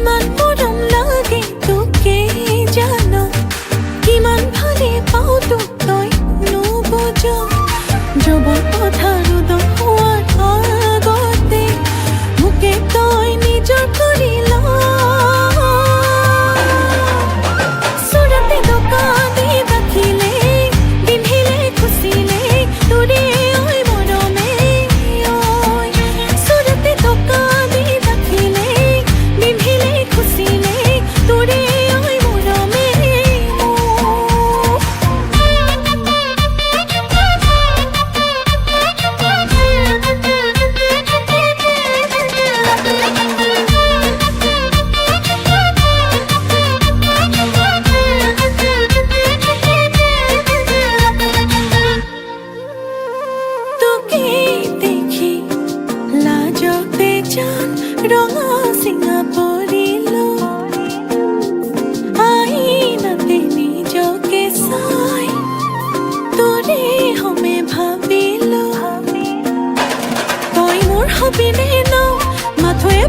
কিমান মৰম লাগে তোকে জান কিমান ভালে পাওঁ তোক তই নুবুজ যবৰ পথাৰ উদয় হোৱাৰ আগতে মোকে তই নিজৰ কৰি ল ৰঙা চিঙা পৰিলো আইনাতে নিজকে চাই তোৰে হমে ভাবিলো তই মোৰ হবিনে ন মাথোৱে